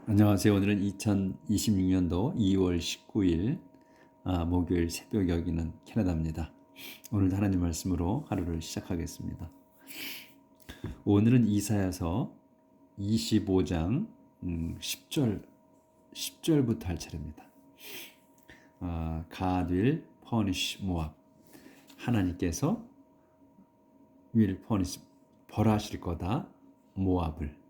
안녕하세요. 오늘은 2026년도 2월 19일 목요일 새벽 여기는 캐나다입니다. 오늘도 하나님 말씀으로 하루를 시작하겠습니다. 오늘은 이사야서 25장 10절부터 할 차례입니다. God will punish Moab. 하나님께서 will punish 벌하실 거다 모압을.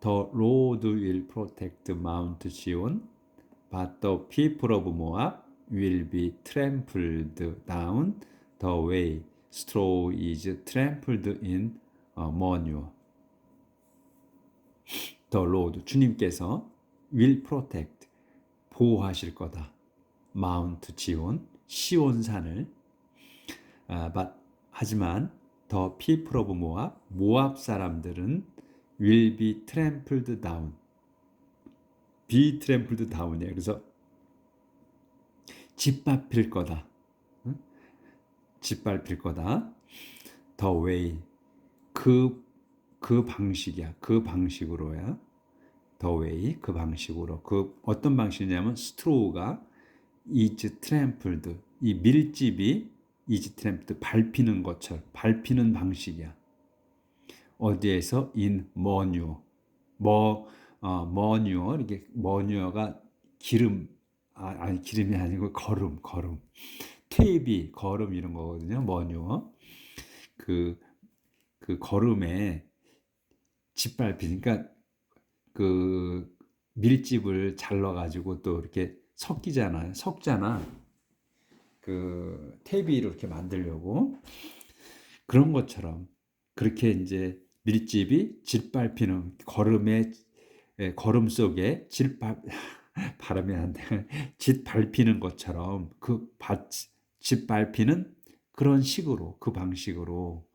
The Lord will protect Mount Zion, but the people of Moab will be trampled down the way straw is trampled in manure. The Lord, 주님께서 will protect, 보호하실 거다. Mount Zion, 시온산을. 하지만 the people of Moab, 모압 사람들은 will be trampled down. be trampled down이에요. 그래서 짓밟힐 거다. 짓밟힐 거다. the way. 그 방식이야. 그 방식으로야. the way. 그 방식으로. 그 어떤 방식이냐면 straw가 is trampled. 이 밀집이 is trampled. 밟히는 것처럼. 밟히는 방식이야. 어디에서? in manure. manure. 이게 manure가 기름. 아니 기름이 아니고 거름. 퇴비, 거름 이런 거거든요. manure. 그 거름에 짓밟히니까 그 밀집을 잘라가지고 또 이렇게 섞잖아. 그 퇴비로 이렇게 만들려고 그런 것처럼 그렇게 이제 밀집이 짓밟히는 거름 속에 발음이 안 돼. 짓밟히는 것처럼 짓밟히는 그런 식으로 그 방식으로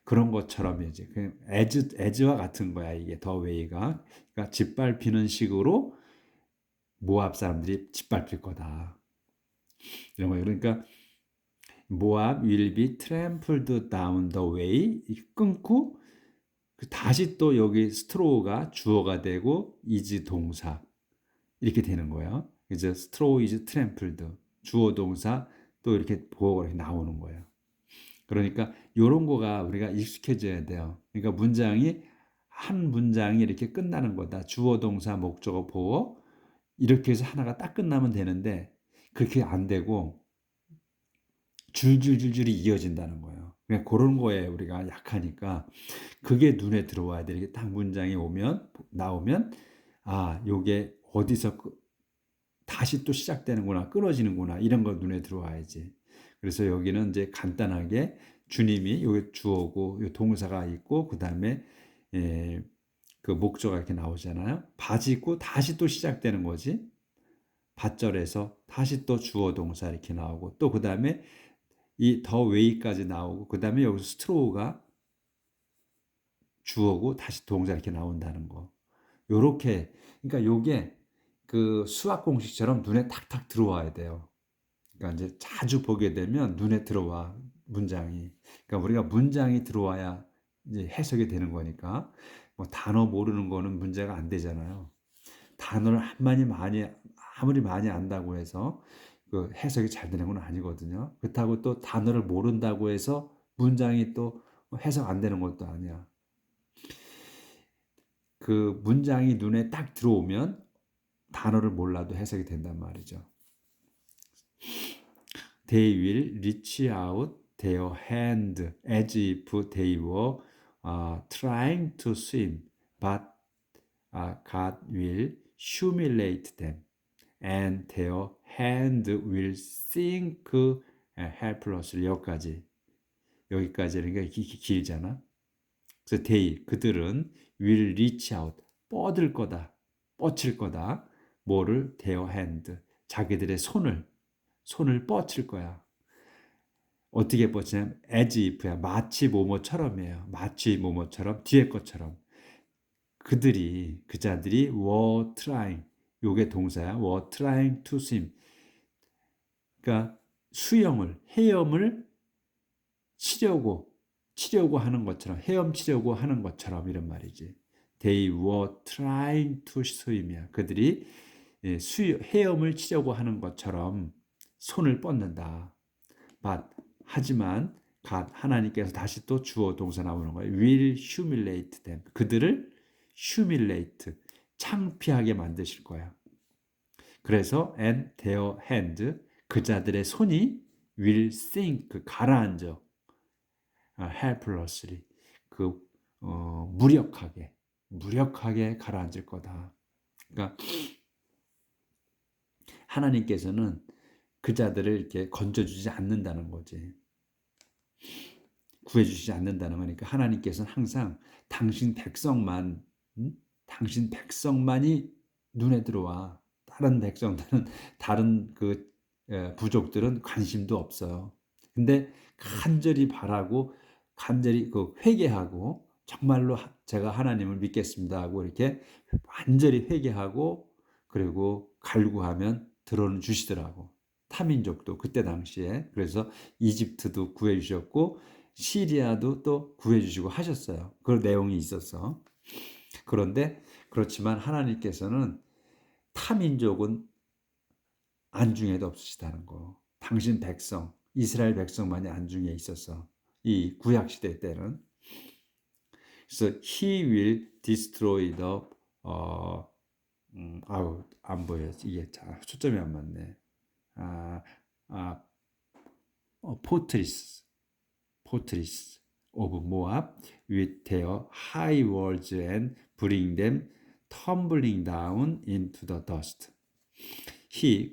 그런 것처럼 이제 에즈와 같은 거야. 이게 더 웨이가. 그러니까 짓밟히는 식으로 모압 사람들이 짓밟힐 거다. 이런 거예요. 그러니까 모압 will be trampled down the way. 끊고 다시 또 여기 스트로우가 주어가 되고 is 동사 이렇게 되는 거예요. 이제 straw is trampled 주어 동사 또 이렇게 보어가 이렇게 나오는 거예요. 그러니까 이런 거가 우리가 익숙해져야 돼요. 그러니까 한 문장이 이렇게 끝나는 거다. 주어, 동사, 목적어, 보어 이렇게 해서 하나가 딱 끝나면 되는데 그렇게 안 되고 줄줄줄줄이 이어진다는 거예요. 그냥 그런 거에 우리가 약하니까 그게 눈에 들어와야 돼. 이렇게 딱 문장이 나오면 요게 어디서 다시 또 시작되는구나, 끊어지는구나 이런 거 눈에 들어와야지. 그래서 여기는 이제 간단하게 주님이 여기 주어고 요 동사가 있고 그 다음에 그 목조가 이렇게 나오잖아요. 바지 입고 다시 또 시작되는 거지. 밭절에서 다시 또 주어 동사 이렇게 나오고 또 그 다음에 이 더 웨이까지 나오고 그 다음에 여기서 스트로우가 주어고 다시 동사 이렇게 나온다는 거. 요렇게 그러니까 요게 그 수학 공식처럼 눈에 탁탁 들어와야 돼요. 그러니까 이제 자주 보게 되면 눈에 들어와 문장이. 그러니까 우리가 문장이 들어와야 이제 해석이 되는 거니까 뭐 단어 모르는 거는 문제가 안 되잖아요. 단어를 아무리 많이 안다고 해서 그 해석이 잘 되는 건 아니거든요. 그렇다고 또 단어를 모른다고 해서 문장이 또 해석 안 되는 것도 아니야. 그 문장이 눈에 딱 들어오면 단어를 몰라도 해석이 된단 말이죠. They will reach out their hand as if they were trying to swim, but God will humiliate them, and their hand will sink helplessly. 여기까지 그러니까 길잖아. 그래서 그들은 will reach out, 뻗칠 거다. 뭐를? their hand, 자기들의 손을 뻗칠 거야. 어떻게 뻗치냐면 as if야. 마치 뭐뭐처럼이에요. 마치 뭐뭐처럼 뒤에 것처럼. 그 자들이 were trying. 요게 동사야. were trying to swim. 그러니까 헤엄을 치려고 하는 것처럼, 헤엄치려고 하는 것처럼 이런 말이지. They were trying to swim이야. 그들이 헤엄을 치려고 하는 것처럼 손을 뻗는다. But 하지만 God 하나님께서 다시 또 주어 동사 나오는 거예요. Will humiliate them. 그들을 humiliate 창피하게 만드실 거야. 그래서 and their hand 그 자들의 손이 will sink 가라앉아 helplessly 무력하게 가라앉을 거다. 그러니까 하나님께서는 그 자들을 이렇게 건져주지 않는다는 거지. 구해주시지 않는다는 거니까 하나님께서는 항상 당신 백성만이 눈에 들어와. 다른 백성들은 다른 부족들은 관심도 없어요. 근데 간절히 바라고 간절히 회개하고 정말로 제가 하나님을 믿겠습니다 하고 이렇게 완전히 회개하고 그리고 갈구하면 들어는 주시더라고. 타민족도 그때 당시에 그래서 이집트도 구해 주셨고 시리아도 또 구해 주시고 하셨어요. 그런 내용이 있었어. 그런데 그렇지만 하나님께서는 타민족은 안중에도 없으시다는 거. 당신 백성 이스라엘 백성만이 안중에 있었어. 이 구약 시대 때는. 그래서 he will destroy the 안 보여. 이게 초점이 안 맞네. fortress of Moab with their high walls and bring them tumbling down into the dust.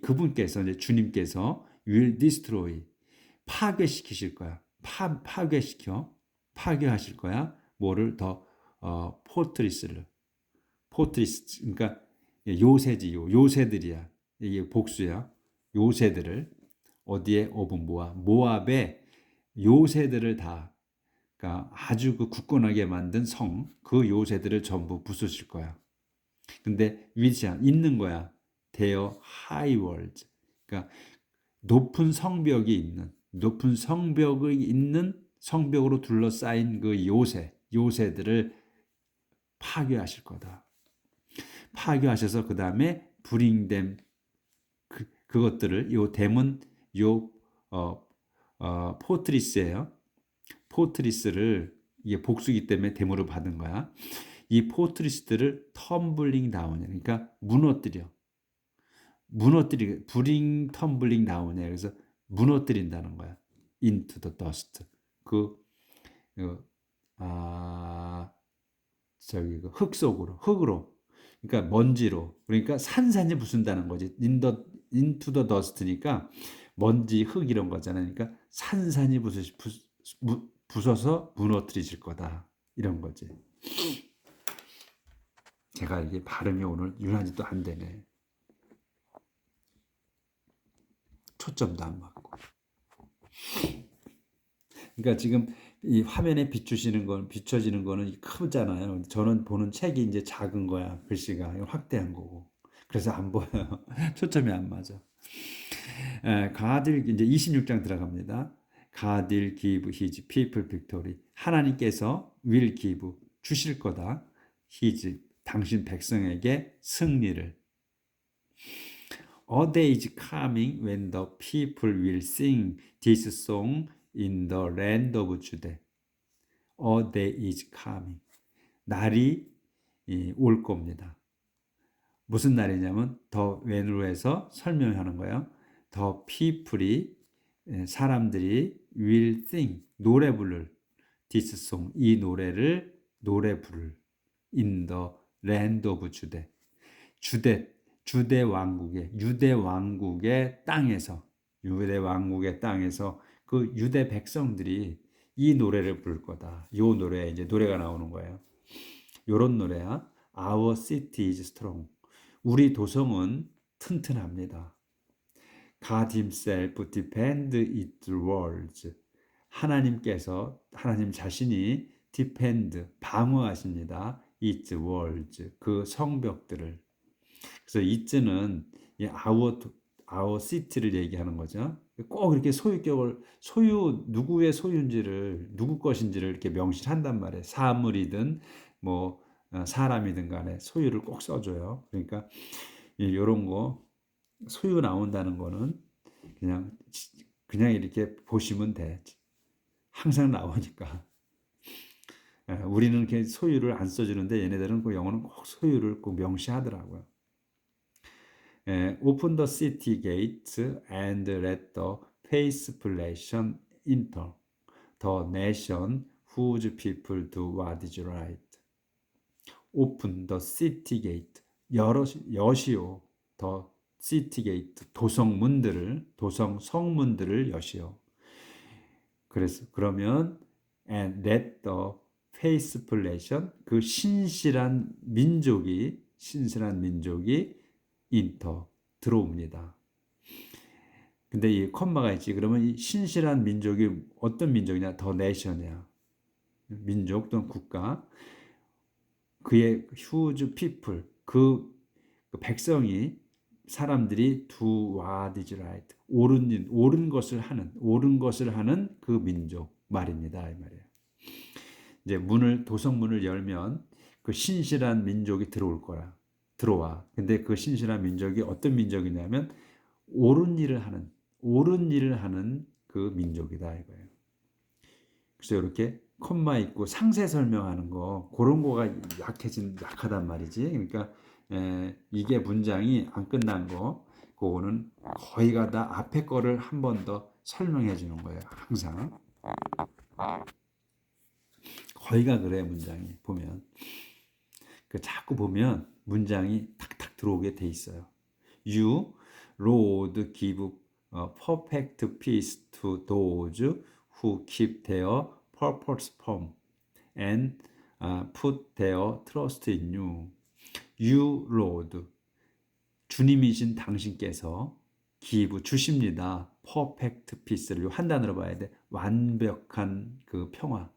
그분께서 이제 주님께서 will destroy 파괴시키실 거야. 파괴하실 거야. 뭐를 더 포트리스 그러니까 요새들이야. 이게 복수야. 요새들을 어디에 모압의 요새들을 다 그러니까 아주 굳건하게 만든 그 요새들을 전부 부수실 거야. 근데 위치야 있는 거야. Their high walls. 그러니까 높은 성벽이 있는 성벽으로 둘러싸인 그 요새들을 파괴하실 거다. 파괴하셔서 그 다음에 bring them 그것들을 댐은 포트리스예요. 포트리스를 이게 복수기 때문에 댐으로 받은 거야. 이 포트리스들을 텀블링 다운 그러니까 bring tumbling down이야. 그래서 무너뜨린다는 거야. into the dust. 흙 속으로, 흙으로. 그러니까 먼지로. 그러니까 산산이 부순다는 거지. into the dust니까 먼지, 흙 이런 거잖아요. 그러니까 산산이 부서서 무너뜨리실 거다. 이런 거지. 제가 이게 발음이 오늘 유난히 또 안 되네. 초점도 안 맞고. 그러니까 지금 이 화면에 비춰지는 거는 크잖아요. 저는 보는 책이 이제 작은 거야. 글씨가 확대한 거고. 그래서 안 보여요. 초점이 안 맞아. 가딜 이제 26장 들어갑니다. God will give his people victory. 하나님께서 will give 주실 거다. his 당신 백성에게 승리를. A day is coming when the people will sing this song in the land of Judah. A day is coming. 날이 올 겁니다. 무슨 날이냐면 더 when으로 해서 설명하는 거예요. The people이 사람들이 will sing 노래 부를 this song 이 노래를 노래 부를 in the land of Judah. 유대 왕국의 땅에서 그 유대 백성들이 이 노래를 부를 거다. 이 노래에 이제 노래가 나오는 거예요. 요런 노래야. Our city is strong. 우리 도성은 튼튼합니다. God himself defend its walls. 하나님 자신이 defend 방어하십니다. its walls 그 성벽들을. 그래서 it는 our city를 얘기하는 거죠. 꼭 이렇게 누구의 소유인지를 누구 것인지를 이렇게 명시한단 말이에요. 사물이든 뭐 사람이든 간에 소유를 꼭 써줘요. 그러니까 이런 거 소유 나온다는 거는 그냥 이렇게 보시면 돼. 항상 나오니까. 우리는 이렇게 소유를 안 써주는데 얘네들은 그 영어는 꼭 소유를 꼭 명시하더라고요. Open the city gates and let the peaceful enter. The nation whose people do what is right. Open the city gate. 여시오. The city gate. 도성 성문들을 여시오. 그러면 and let the faithful nation, 그 신실한 민족이 인터 들어옵니다. 근데 이 콤마가 있지. 그러면 이 신실한 민족이 어떤 민족이냐? 더 네이션이야. 민족 또는 국가. 그의 huge people, 그 백성이 사람들이 do what is right, 옳은 것을 하는 그 민족 말입니다. 이 말이에요. 이제 도성문을 열면 그 신실한 민족이 들어와. 근데 그 신실한 민족이 어떤 민족이냐면 옳은 일을 하는 그 민족이다 이거예요. 그래서 이렇게 콤마 있고 상세 설명하는 거 그런 거가 약하단 말이지. 그러니까 이게 문장이 안 끝난 거 그거는 거의가 다 앞에 거를 한 번 더 설명해 주는 거예요. 항상 거의가 그래. 문장이 보면 자꾸 보면 문장이 탁탁 들어오게 돼 있어요. You, Lord, give perfect peace to those who keep their purpose firm and put their trust in you. You, Lord, 주님이신 당신께서 give 주십니다. perfect peace를 한 단어로 봐야 돼. 완벽한 그 평화를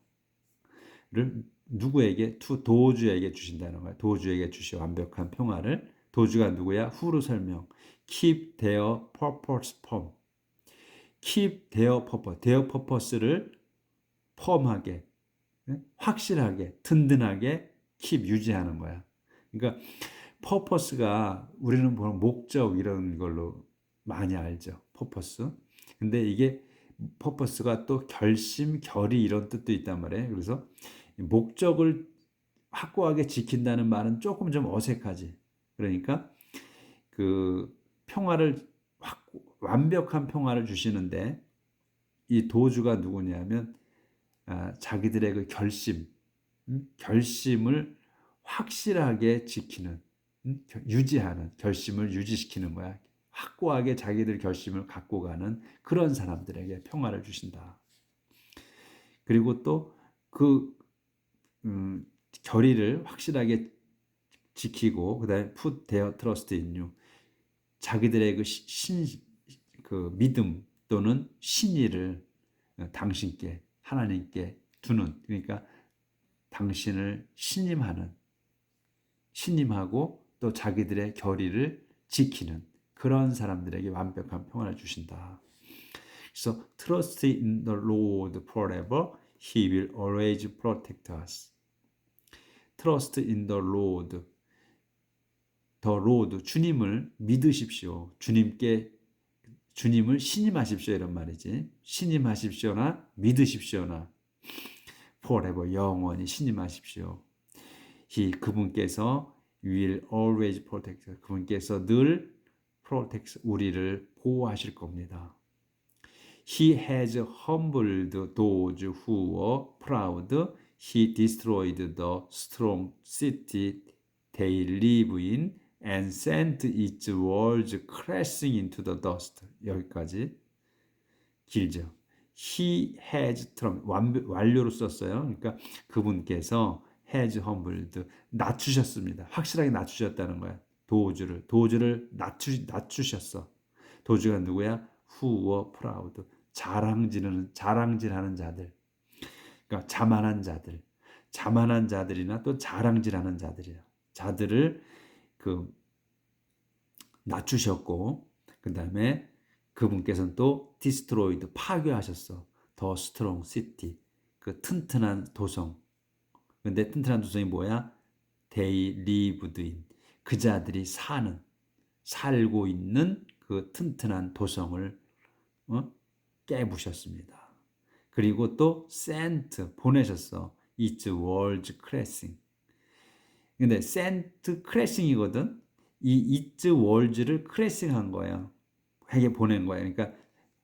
누구에게? 도주에게 주신다는 거야. 도주에게 주시 완벽한 평화를. 도주가 누구야? 후로 설명. Keep their purpose firm. Keep their purpose. their purpose를 펌하게, 확실하게, 든든하게 keep 유지하는 거야. 그러니까 purpose가 우리는 보통 목적 이런 걸로 많이 알죠. purpose. 근데 이게 purpose가 또 결심, 결의 이런 뜻도 있단 말이에요. 그래서 목적을 확고하게 지킨다는 말은 조금 좀 어색하지. 그러니까 그 완벽한 평화를 주시는데 이 도주가 누구냐면 자기들의 그 결심을 확실하게 지키는, 유지하는, 결심을 유지시키는 거야. 확고하게 자기들 결심을 갖고 가는 그런 사람들에게 평화를 주신다. 그리고 또 그 결의를 확실하게 지키고 그다음에 put their trust in you. 자기들의 그 믿음 또는 신의를 당신께 하나님께 두는, 그러니까 당신을 신임하고 또 자기들의 결의를 지키는 그런 사람들에게 완벽한 평안을 주신다. 그래서 trust in the Lord forever, He will always protect us. Trust in the Lord, 주님을 믿으십시오. 주님을 신임하십시오 이런 말이지. 신임하십시오나 믿으십시오나 forever 영원히 신임하십시오. 그분께서 will always protect. 그분께서 늘 protect 우리를 보호하실 겁니다. He has humbled those who were proud. He destroyed the strong city they live in and sent its walls crashing into the dust. 여기까지 길죠. He has 완료로 썼어요. 그러니까 그분께서 has humbled 낮추셨습니다. 확실하게 낮추셨다는 거야. 도주를 낮추셨어. 도주가 누구야? Who were proud. 자랑질하는 자들. 그러니까 자만한 자들이나 또 자랑질하는 자들이야. 자들을 낮추셨고, 그 다음에 그분께서는 또 destroyed 파괴하셨어. The strong city, 그 튼튼한 도성. 근데 튼튼한 도성이 뭐야? they lived in. 그 자들이 살고 있는 그 튼튼한 도성을 깨부셨습니다. 그리고 또 sent 보내셨어. Its walls crashing. 근데 sent crashing이거든. 이 its walls를 crashing한 거야. 핵에 보낸 거야. 그러니까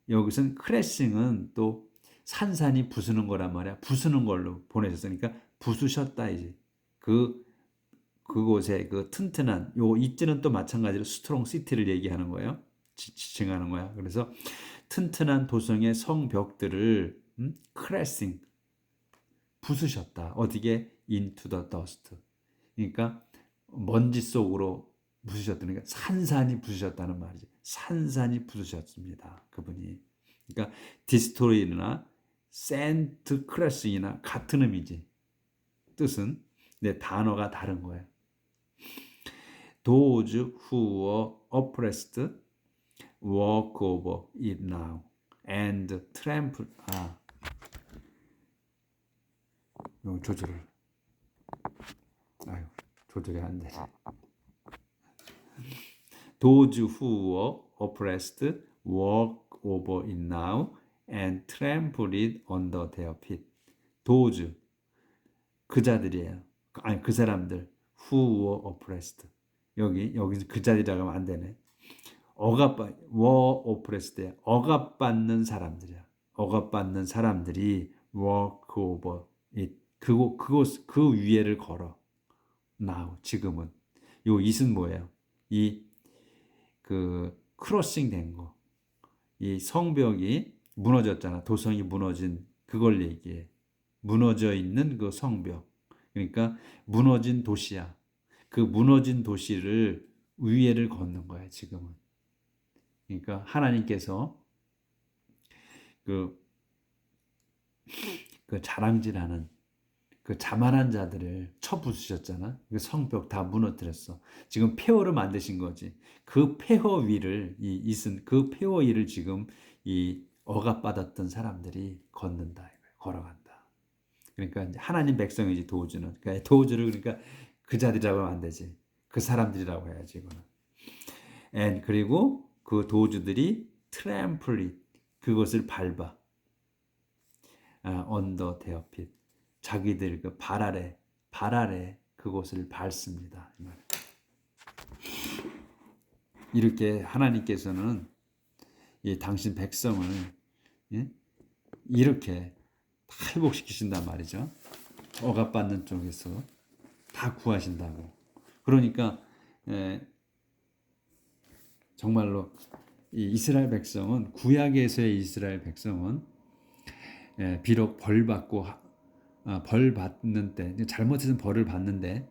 여기서는 crashing은 또 산산이 부수는 거란 말이야. 부수는 걸로 보내셨어. 그러니까 부수셨다 이제. 그곳에 그 튼튼한 요 it는 또 마찬가지로 스트롱 시티를 얘기하는 거예요. 지칭하는 거야. 그래서 튼튼한 도성의 성벽들을 crashing 부수셨다. 어디게? into the dust. 그러니까 먼지 속으로 부수셨다. 그러니까 산산이 부수셨다는 말이지. 산산이 부수셨습니다. 그분이. 그러니까 디스토리나 센트 크래싱이나 같은 의미지. 뜻은. 근데 단어가 다른 거예요. Those who were oppressed walk over it now and trample. 이거 조절이 안 돼. Those who were oppressed walk over it now and trample it under their feet. Those 그 자들이에요. 아니 그 사람들 who were oppressed. 여기서 그 자들이라고 하면 안 되네. were oppressed. 억압받는 사람들이야. 억압받는 사람들이 walk over it. 그 위에를 걸어. now 지금은. 요 it은 뭐예요? 크로싱 된 거. 이 성벽이 무너졌잖아. 도성이 무너진 그걸 얘기해. 무너져 있는 그 성벽. 그러니까 무너진 도시야. 그 무너진 도시를 위에를 걷는 거야, 지금은. 그러니까 하나님께서 그 자랑질하는 그 자만한 자들을 쳐부수셨잖아. 그 성벽 다 무너뜨렸어. 지금 폐허를 만드신 거지. 그 폐허 위를 그 폐허 위를 지금 이 억압받았던 사람들이 걷는다. 걸어간다. 그러니까 하나님 백성이지 도우주는. 그러니까 도우주를 그러니까 그 자들이라고 하면 안 되지. 그 사람들이라고 해야지 이거는. And 그리고 그 도우주들이 trample 그것을 밟아. under their feet. 자기들 그 발 아래 그곳을 밟습니다. 이렇게 하나님께서는 당신 백성을 이렇게 다 회복시키신단 말이죠. 억압받는 쪽에서 다 구하신다고. 그러니까 정말로 이 이스라엘 백성은 구약에서의 이스라엘 백성은 비록 벌 받는 때 잘못해서 벌을 받는데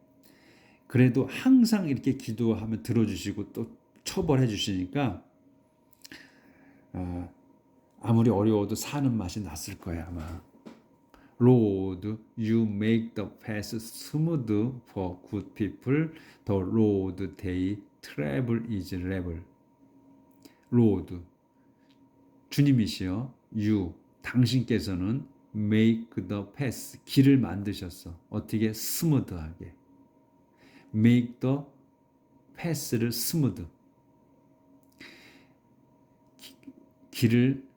그래도 항상 이렇게 기도하면 들어주시고 또 처벌해 주시니까 아무리 어려워도 사는 맛이 났을 거야 아마. Lord, you make the path smooth for good people. The road they travel is level. Lord, 주님이시여, you, 당신께서는 make the path, 길을 만드셨어. 어떻게? 스무드하게. make the path를 스무드. 길을,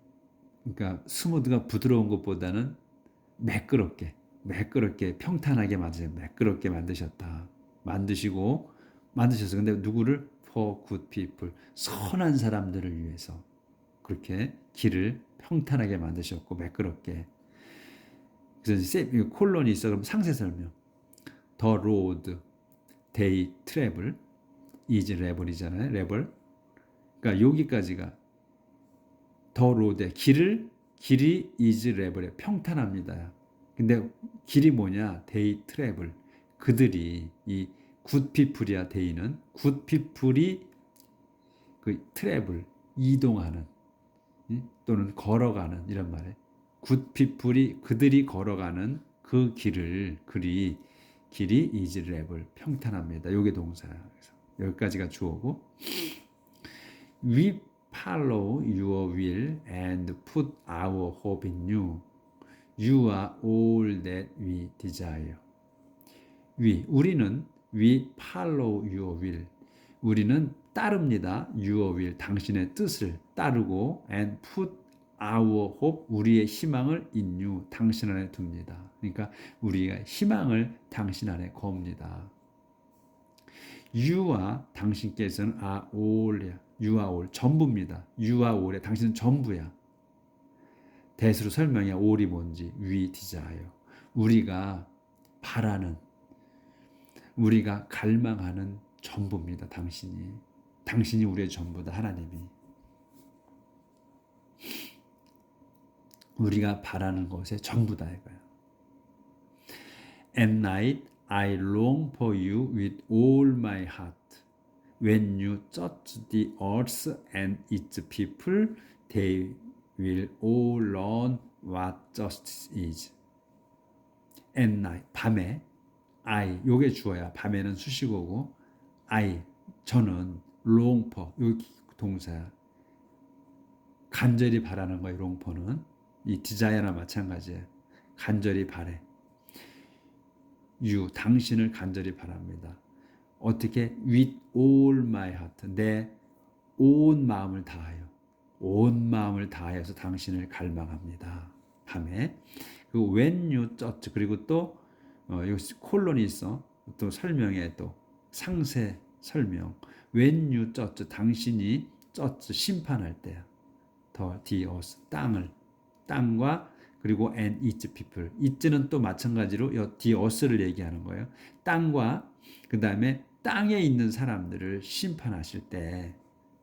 그러니까 스무드가 부드러운 것보다는 매끄럽게 평탄하게 매끄럽게 만드셔서 근데 누구를? for good people, 선한 사람들을 위해서 그렇게 길을 평탄하게 만드셨고 매끄럽게. 그래서 콜론이 있어. 그럼 상세 설명. The road they travel is level이잖아요. level. 그러니까 여기까지가 the road 길이 is level에 평탄합니다. 근데 길이 뭐냐? they travel. 그들이 이 good people이야. they는 good people이 그 travel 이동하는 또는 걸어가는 이런 말에 good people이 그들이 걸어가는 그 길이 is level 평탄합니다. 요게 동사야. 그래서 여기까지가 주어고 We follow your will and put our hope in you. You are all that we desire. 우리는 We follow your will. 우리는 따릅니다. Your will. 당신의 뜻을 따르고 and put our hope. 우리의 희망을 in you. 당신 안에 둡니다. 그러니까 우리가 희망을 당신 안에 겁니다. You와 당신께서는 are all이야. You are all. 전부입니다. You are all에 당신은 전부야. 대수로 설명해. all이 뭔지. We desire. 우리가 바라는, 우리가 갈망하는 전부입니다. 당신이 우리의 전부다. 하나님이 우리가 바라는 것의 전부다 이거야. At night I long for you with all my heart. When you judge the earth and its people, they will all learn what justice is. At night, 밤에 I, 요게 주어야. 밤에는 수식어고 I, 저는 long for, 요 동사야. 간절히 바라는 거야. long for는 이 desire나 마찬가지야. 간절히 바래. You, 당신을 간절히 바랍니다. 어떻게? With all my heart. 내 온 마음을 다하여. 온 마음을 다하여서 당신을 갈망합니다. 밤에. 그리고 when you judge. 그리고 또 여기 콜론이 있어. 또 설명에 또 상세 설명. When you judge. 당신이 judge. 심판할 때야. the earth. 땅과 그리고 and its people. it는 또 마찬가지로 the earth를 얘기하는 거예요. 땅과 그 다음에 땅에 있는 사람들을 심판하실 때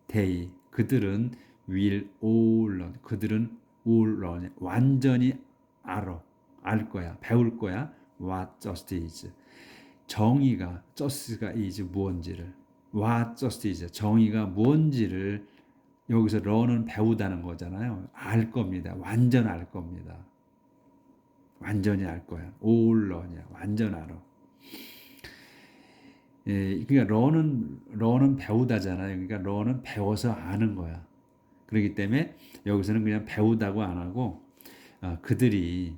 they, 그들은 will all learn. 그들은 all learn. 완전히 알 거야. 배울 거야. what justice is. 정의가 justice가 is 무언지를. what justice is. 정의가 무언지를 여기서 learn은 배우다는 거잖아요. 알 겁니다. 완전 알 겁니다. 완전히 알 거야. all learn이야. 완전 알아. 예, 그러니까 learn은 배우다잖아요. 그러니까 lear는 배워서 아는 거야. 그렇기 때문에 여기서는 그냥 배우다고 안 하고 그들이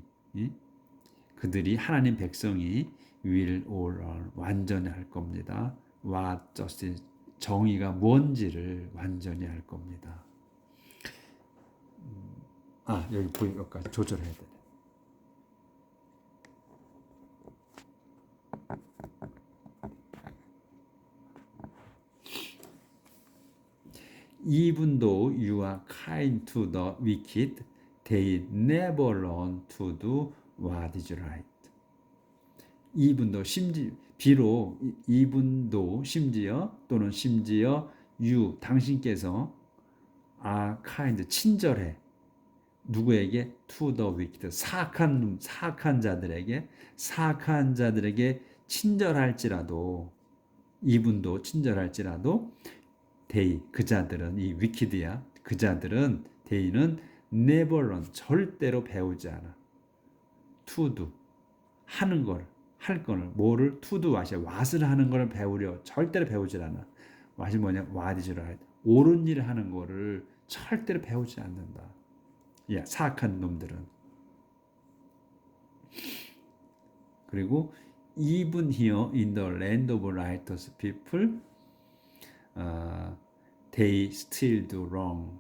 하나님 백성이 will all learn. 완전히 알 겁니다. what justice. 정의가 뭔지를 완전히 알 겁니다. 여기까지 조절해야 되네. Even though you are kind to the wicked, they never learn to do what is right. Even though, 비록 even though, 심지어 you, 당신께서 are kind, 친절해. 누구에게? to the wicked, 사악한 자들에게 친절할지라도, even though 친절할지라도 they, 그자들은, 이 wicked야, 그자들은, they는 never learn, 절대로 배우지 않아. to do, 할 거를, 뭐를 to do what을 하는 거를 배우려 절대로 배우질 않아. what이 뭐냐? what is right. 옳은 일을 하는 거를 절대로 배우지 않는다. 사악한 놈들은. 그리고 even here in the land of righteous people, they still do wrong.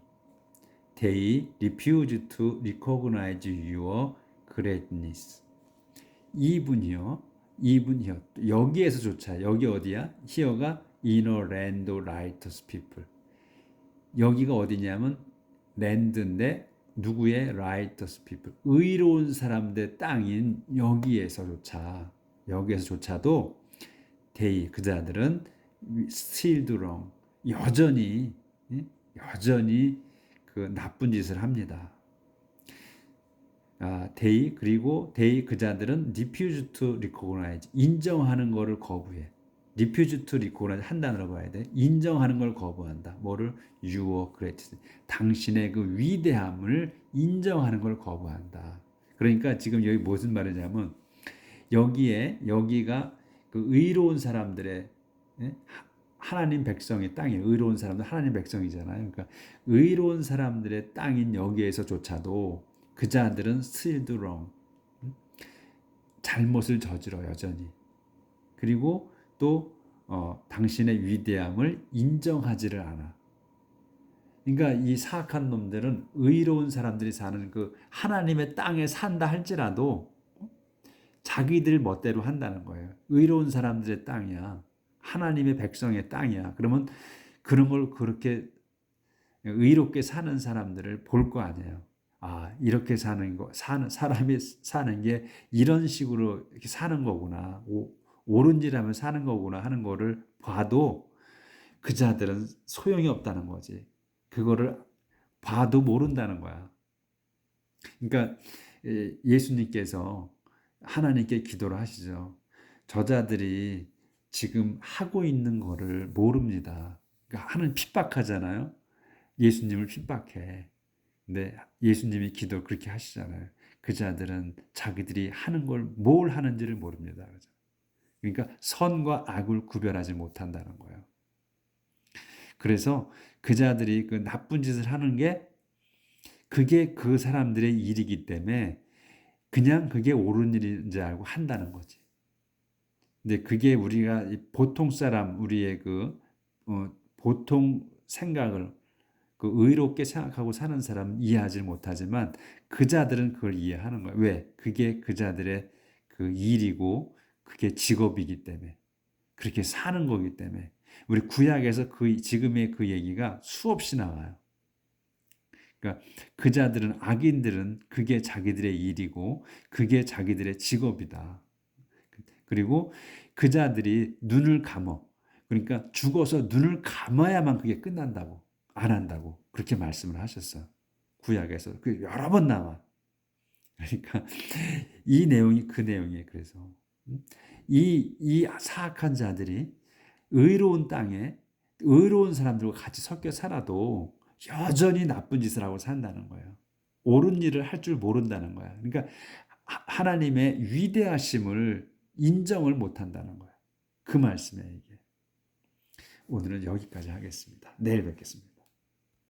They refuse to recognize your greatness. even here, 여기에서조차, 여기 어디야? here가 in a land of righteous people. 여기가 어디냐면 land인데 누구의? righteous people. 의로운 사람들의 땅인 여기에서조차도 they, 그자들은 still do wrong. 여전히 그 나쁜 짓을 합니다. 그리고 그자들은 refuse to recognize, 인정하는 것을 거부해. refuse to recognize 한 단어로 봐야 돼. 인정하는 걸 거부한다. 뭐를? your greatness. 당신의 그 위대함을 인정하는 걸 거부한다. 그러니까 지금 여기 무슨 말이냐면 여기가 그 의로운 사람들의, 하나님 백성의 땅에, 의로운 사람들 하나님 백성이잖아요. 그러니까 의로운 사람들의 땅인 여기에서조차도 그자들은 still do wrong, 잘못을 저질러 여전히. 그리고 또 당신의 위대함을 인정하지를 않아. 그러니까 이 사악한 놈들은 의로운 사람들이 사는 그 하나님의 땅에 산다 할지라도 자기들 멋대로 한다는 거예요. 의로운 사람들의 땅이야. 하나님의 백성의 땅이야. 그러면 그런 걸 그렇게 의롭게 사는 사람들을 볼 거 아니에요. 아, 이렇게 사는 사람이 사는 게 이런 식으로 이렇게 사는 거구나. 옳은 일 하면 사는 거구나 하는 거를 봐도 그 자들은 소용이 없다는 거지. 그거를 봐도 모른다는 거야. 그러니까 예수님께서 하나님께 기도를 하시죠. 저자들이 지금 하고 있는 거를 모릅니다. 그러니까 하나님 핍박하잖아요. 예수님을 핍박해. 근데 예수님이 기도 그렇게 하시잖아요. 그 자들은 자기들이 하는 걸 뭘 하는지를 모릅니다. 그러니까 선과 악을 구별하지 못한다는 거예요. 그래서 그 자들이 그 나쁜 짓을 하는 게 그게 그 사람들의 일이기 때문에 그냥 그게 옳은 일인지 알고 한다는 거지. 근데 그게 우리가 보통 사람, 우리의 보통 생각을 의롭게 생각하고 사는 사람은 이해하지 못하지만 그 자들은 그걸 이해하는 거예요. 왜? 그게 그 자들의 그 일이고 그게 직업이기 때문에 그렇게 사는 거기 때문에 우리 구약에서 지금의 그 얘기가 수없이 나와요. 그러니까 그 자들은 악인들은 그게 자기들의 일이고 그게 자기들의 직업이다. 그리고 그 자들이 눈을 감어. 그러니까 죽어서 눈을 감아야만 그게 끝난다고. 안 한다고. 그렇게 말씀을 하셨어요. 구약에서. 그 여러 번 나와. 그러니까 이 내용이 그 내용이에요. 그래서 이 사악한 자들이 의로운 땅에 의로운 사람들과 같이 섞여 살아도 여전히 나쁜 짓을 하고 산다는 거예요. 옳은 일을 할 줄 모른다는 거야. 그러니까 하나님의 위대하심을 인정을 못한다는 거예요. 그 말씀이에요. 이게. 오늘은 여기까지 하겠습니다. 내일 뵙겠습니다.